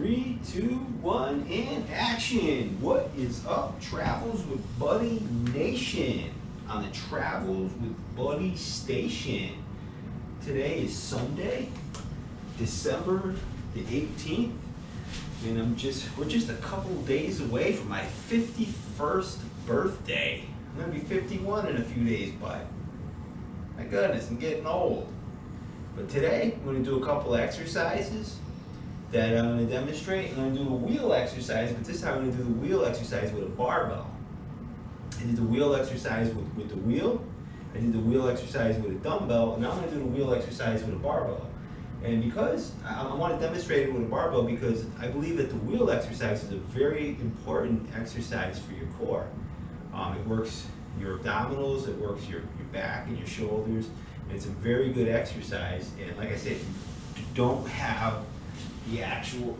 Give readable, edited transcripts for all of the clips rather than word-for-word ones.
3, 2, 1, and action! What is up, Travels with Buddy Nation? On the Travels with Buddy Station. Today is Sunday, December the 18th, and we're just a couple days away from my 51st birthday. I'm gonna be 51 in a few days, but my goodness, I'm getting old. But today, I'm gonna do a couple exercises that I'm going to demonstrate. I'm going to do a wheel exercise, but this time I'm going to do the wheel exercise with a barbell. I did the wheel exercise with the wheel. I did the wheel exercise with a dumbbell, and now I'm going to do the wheel exercise with a barbell. And because I want to demonstrate it with a barbell, because I believe that the wheel exercise is a very important exercise for your core. It works your abdominals, it works your back and your shoulders, and it's a very good exercise. And like I said, if you don't have the actual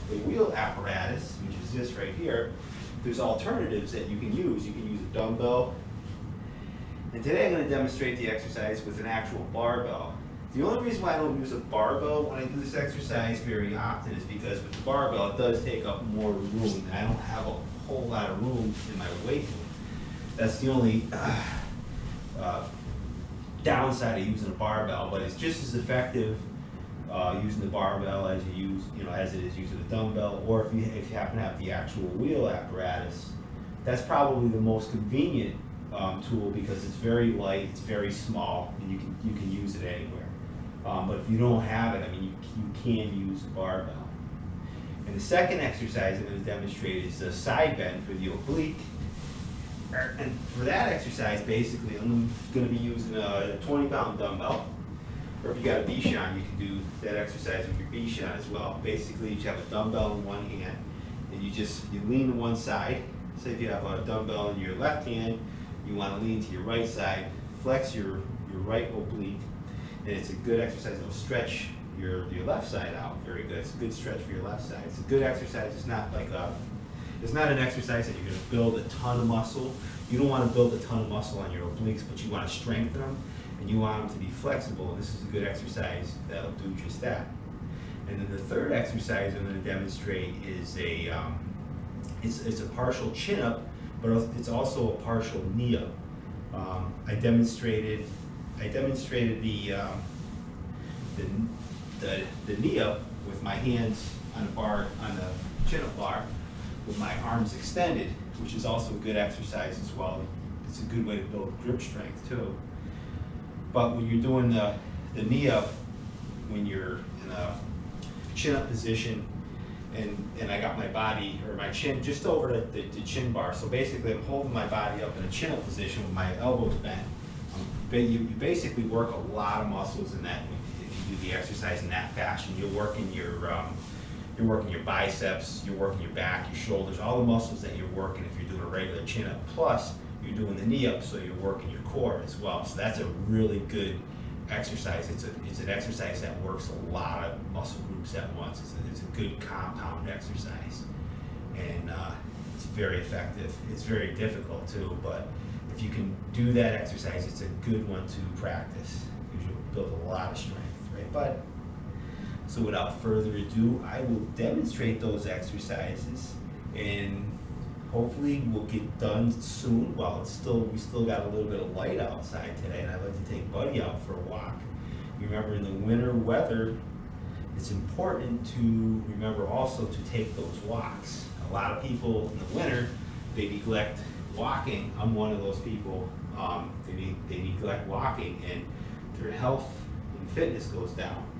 the wheel apparatus, which is this right here, there's alternatives that you can use. You can use a dumbbell. And today I'm going to demonstrate the exercise with an actual barbell. The only reason why I don't use a barbell when I do this exercise very often is because with the barbell it does take up more room. I don't have a whole lot of room in my weight room. That's the only downside of using a barbell, but it's just as effective using the barbell as as it is using a dumbbell, or if you happen to have the actual wheel apparatus. That's probably the most convenient tool because it's very light, it's very small, and you can use it anywhere. But if you don't have it, I mean, you can use a barbell. And the second exercise I'm going to demonstrate is the side bend for the oblique. And for that exercise, basically, I'm going to be using a 20-pound dumbbell. Or if you got a Bichon, you can do that exercise with your Bichon as well. Basically, you have a dumbbell in one hand, and you lean to one side. So if you have a dumbbell in your left hand, you want to lean to your right side, flex your right oblique, and it's a good exercise. It'll stretch your left side out. Very good. It's a good stretch for your left side. It's a good exercise. It's not like it's not an exercise that you're going to build a ton of muscle. You don't want to build a ton of muscle on your obliques, but you want to strengthen them. And you want them to be flexible, and this is a good exercise that'll do just that. And then the third exercise I'm going to demonstrate is it's a partial chin up, but it's also a partial knee up. I demonstrated the knee up with my hands on the bar, on the chin up bar, with my arms extended, which is also a good exercise as well. It's a good way to build grip strength too. But when you're doing the knee up, when you're in a chin up position, and I got my body, or my chin, just over the chin bar. So basically I'm holding my body up in a chin up position with my elbows bent. You basically work a lot of muscles in that. If you do the exercise in that fashion, you're working your biceps, you're working your back, your shoulders, all the muscles that you're working if you're doing a regular chin up. Plus, you're doing the knee up, so you're working your core as well. So that's a really good exercise. It's an exercise that works a lot of muscle groups at once. It's a good compound exercise, and it's very effective. It's very difficult too, but if you can do that exercise, it's a good one to practice because you'll build a lot of strength, right, bud? So without further ado, I will demonstrate those exercises, and hopefully we'll get done soon while we still got a little bit of light outside today, and I'd like to take Buddy out for a walk. Remember, in the winter weather, it's important to remember also to take those walks. A lot of people in the winter, they neglect walking. I'm one of those people. They neglect walking, and their health and fitness goes down.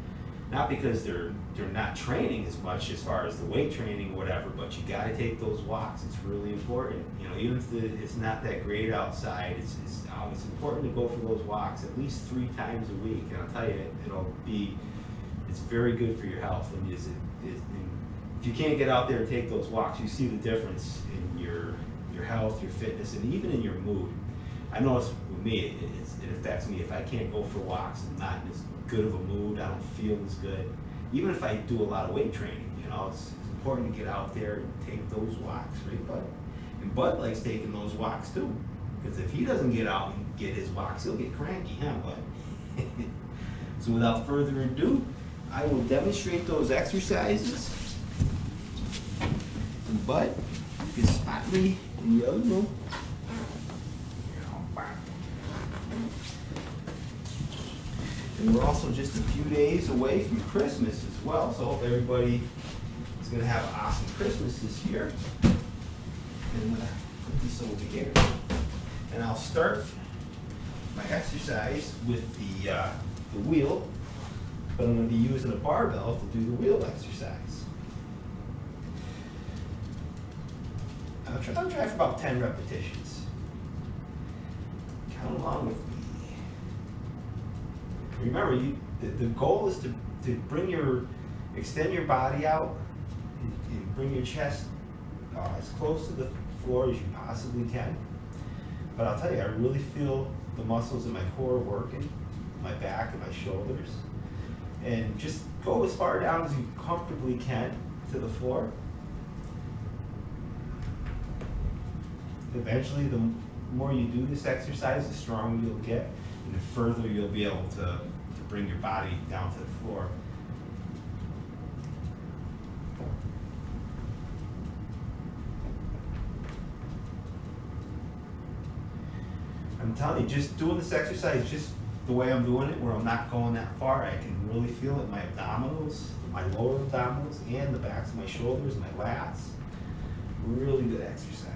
Not because they're not training as much as far as the weight training or whatever, but you got to take those walks. It's really important. You know, even if it's not that great outside, it's important to go for those walks at least 3 times a week. And I'll tell you, it's very good for your health. I mean, if you can't get out there and take those walks, you see the difference in your health, your fitness, and even in your mood. I know with me, it affects me. If I can't go for walks, I'm not in as good of a mood. I don't feel as good. Even if I do a lot of weight training, it's important to get out there and take those walks, right, Bud? And Bud likes taking those walks too, because if he doesn't get out and get his walks, he'll get cranky, huh, Bud? So without further ado, I will demonstrate those exercises butt. You can spot me in the other room. And we're also just a few days away from Christmas as well, so I hope everybody is going to have an awesome Christmas this year. And I'm going to put this over here. And I'll start my exercise with the wheel, but I'm going to be using a barbell to do the wheel exercise. I'll try for about 10 repetitions. Count along with me. Remember, the goal is to extend your body out and bring your chest as close to the floor as you possibly can. But I'll tell you, I really feel the muscles in my core working, my back and my shoulders. And just go as far down as you comfortably can to the floor. Eventually, the more you do this exercise, the stronger you'll get, and the further you'll be able to bring your body down to the floor. I'm telling you, just doing this exercise, just the way I'm doing it, where I'm not going that far, I can really feel it in my abdominals, my lower abdominals, and the backs of my shoulders, my lats. Really good exercise.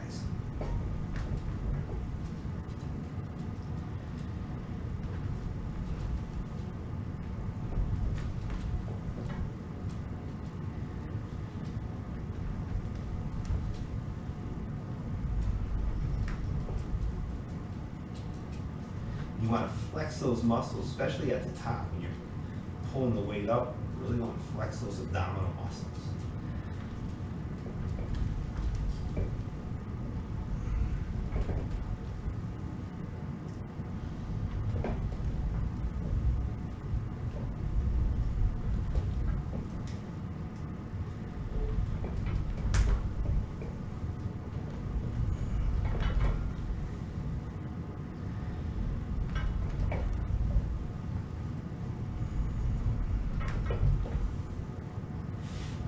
You want to flex those muscles, especially at the top when you're pulling the weight up. You really want to flex those abdominal muscles.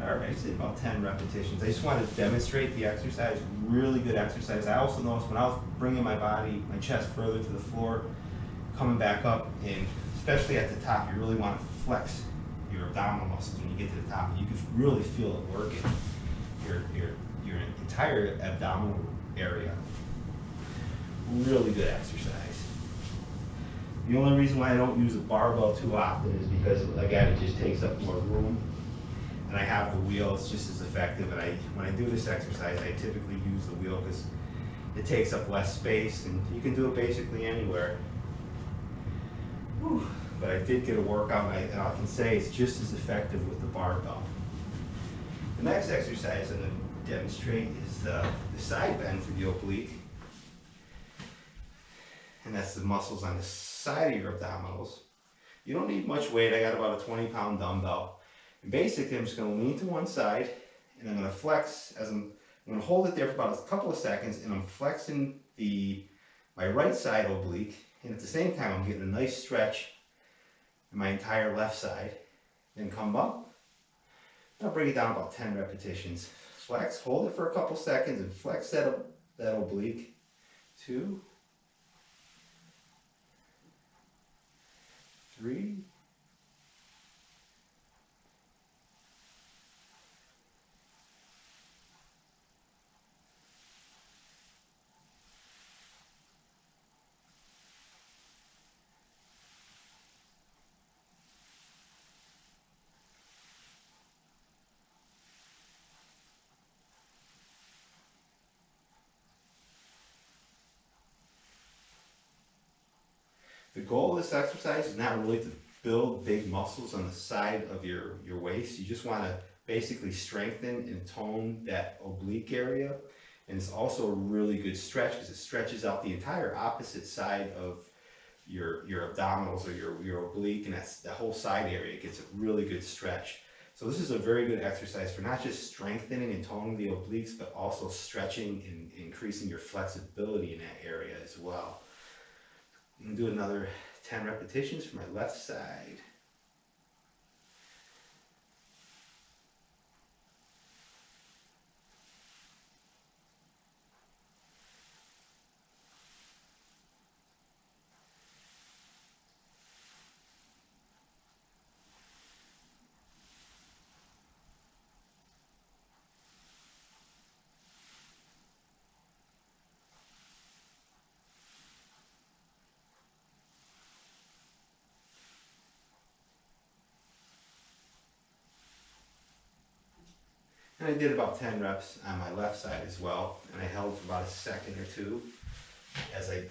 All right, I did about 10 repetitions. I just wanted to demonstrate the exercise, really good exercise. I also noticed when I was bringing my body, my chest further to the floor, coming back up, and especially at the top, you really want to flex your abdominal muscles when you get to the top. You can really feel it working, your entire abdominal area. Really good exercise. The only reason why I don't use a barbell too often is because, again, it just takes up more room. And I have the wheel, it's just as effective. And when I do this exercise, I typically use the wheel because it takes up less space, and you can do it basically anywhere. Whew. But I did get a workout, and I can say it's just as effective with the barbell. The next exercise I'm going to demonstrate is the side bend for the oblique. And that's the muscles on the side of your abdominals. You don't need much weight. I got about a 20-pound dumbbell. And basically, I'm just going to lean to one side, and I'm going to flex I'm going to hold it there for about a couple of seconds, and I'm flexing my right side oblique, and at the same time, I'm getting a nice stretch in my entire left side. Then come up, and I'll bring it down about 10 repetitions. Flex, hold it for a couple seconds, and flex that oblique. 2, 3, The goal of this exercise is not really to build big muscles on the side of your waist. You just want to basically strengthen and tone that oblique area. And it's also a really good stretch because it stretches out the entire opposite side of your abdominals or your oblique, and that's the whole side area. It gets a really good stretch. So this is a very good exercise for not just strengthening and toning the obliques, but also stretching and increasing your flexibility in that area as well. I'm going to do another 10 repetitions for my left side. And I did about 10 reps on my left side as well. And I held for about a second or two as I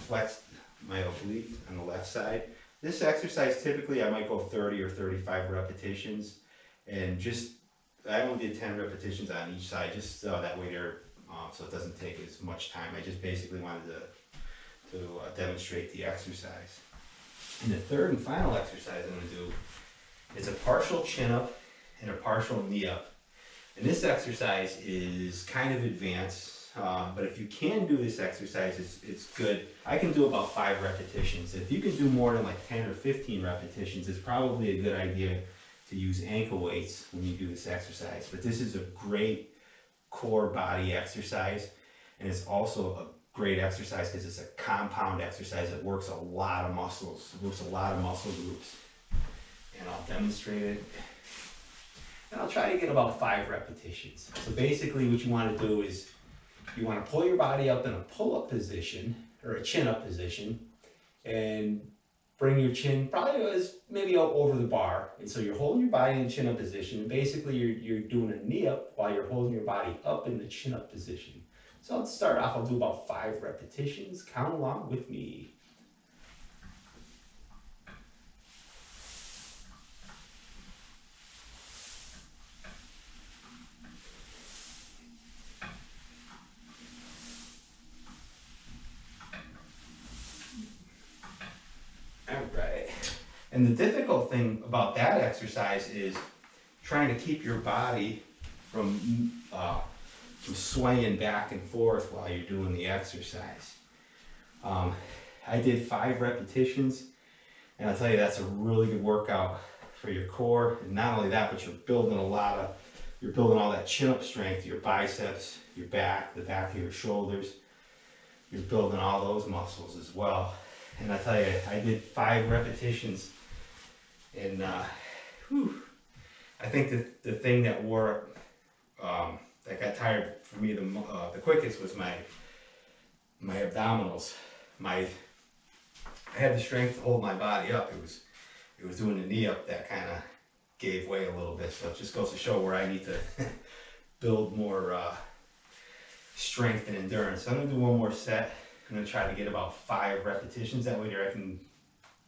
flexed my oblique on the left side. This exercise, typically I might go 30 or 35 repetitions, and I only did 10 repetitions on each side, just that way so it doesn't take as much time. I just basically wanted to demonstrate the exercise. And the third and final exercise I'm going to do is a partial chin up and a partial knee up. And this exercise is kind of advanced, but if you can do this exercise, it's good. I can do about 5 repetitions. If you can do more than like 10 or 15 repetitions, it's probably a good idea to use ankle weights when you do this exercise. But this is a great core body exercise, and it's also a great exercise because it's a compound exercise. It works a lot of muscles. It works a lot of muscle groups. And I'll demonstrate it. And I'll try to get about 5 repetitions. So basically what you want to do is you want to pull your body up in a pull-up position or a chin-up position, and bring your chin probably maybe up over the bar. And so you're holding your body in chin-up position. And basically you're doing a knee up while you're holding your body up in the chin-up position. So I'll start off, I'll do about 5 repetitions. Count along with me. Alright. And the difficult thing about that exercise is trying to keep your body from swaying back and forth while you're doing the exercise. I did 5 repetitions, and I'll tell you that's a really good workout for your core. And not only that, but you're building all that chin-up strength, your biceps, your back, the back of your shoulders. You're building all those muscles as well. And I tell you, I did 5 repetitions, and I think that the thing that that got tired for me the quickest was my abdominals. I had the strength to hold my body up. It was doing the knee up that kind of gave way a little bit. So it just goes to show where I need to build more strength and endurance. So I'm gonna do one more set. I'm gonna try to get about 5 repetitions. That way I can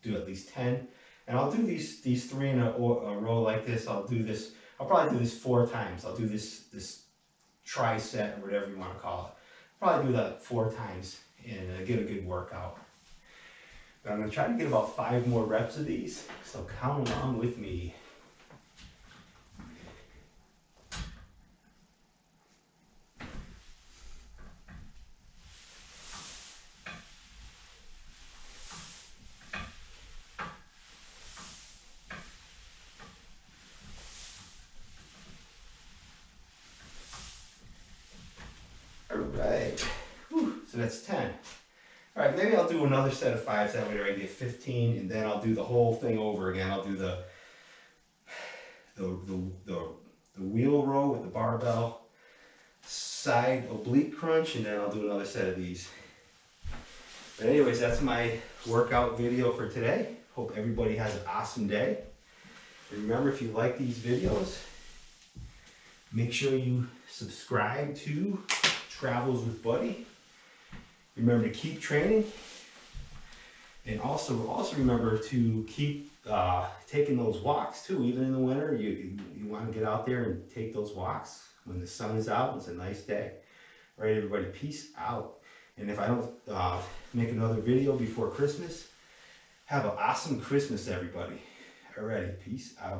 do at least 10. And I'll do these 3 in a row like this. I'll probably do this 4 times. I'll do this tri-set or whatever you want to call it. Probably do that 4 times and get a good workout. But I'm going to try to get about 5 more reps of these, so count along with me. Alright, so that's 10. Alright, maybe I'll do another set of 5s, that way I get 15, and then I'll do the whole thing over again. I'll do the wheel row with the barbell, side oblique crunch, and then I'll do another set of these. But anyways, that's my workout video for today. Hope everybody has an awesome day. And remember, if you like these videos, make sure you subscribe to Travels with Buddy. Remember to keep training, and also remember to keep taking those walks too. Even in the winter, you want to get out there and take those walks when the sun is out. It's a nice day. All right, everybody, peace out. And if I don't make another video before Christmas, have an awesome Christmas, everybody. All right, peace out.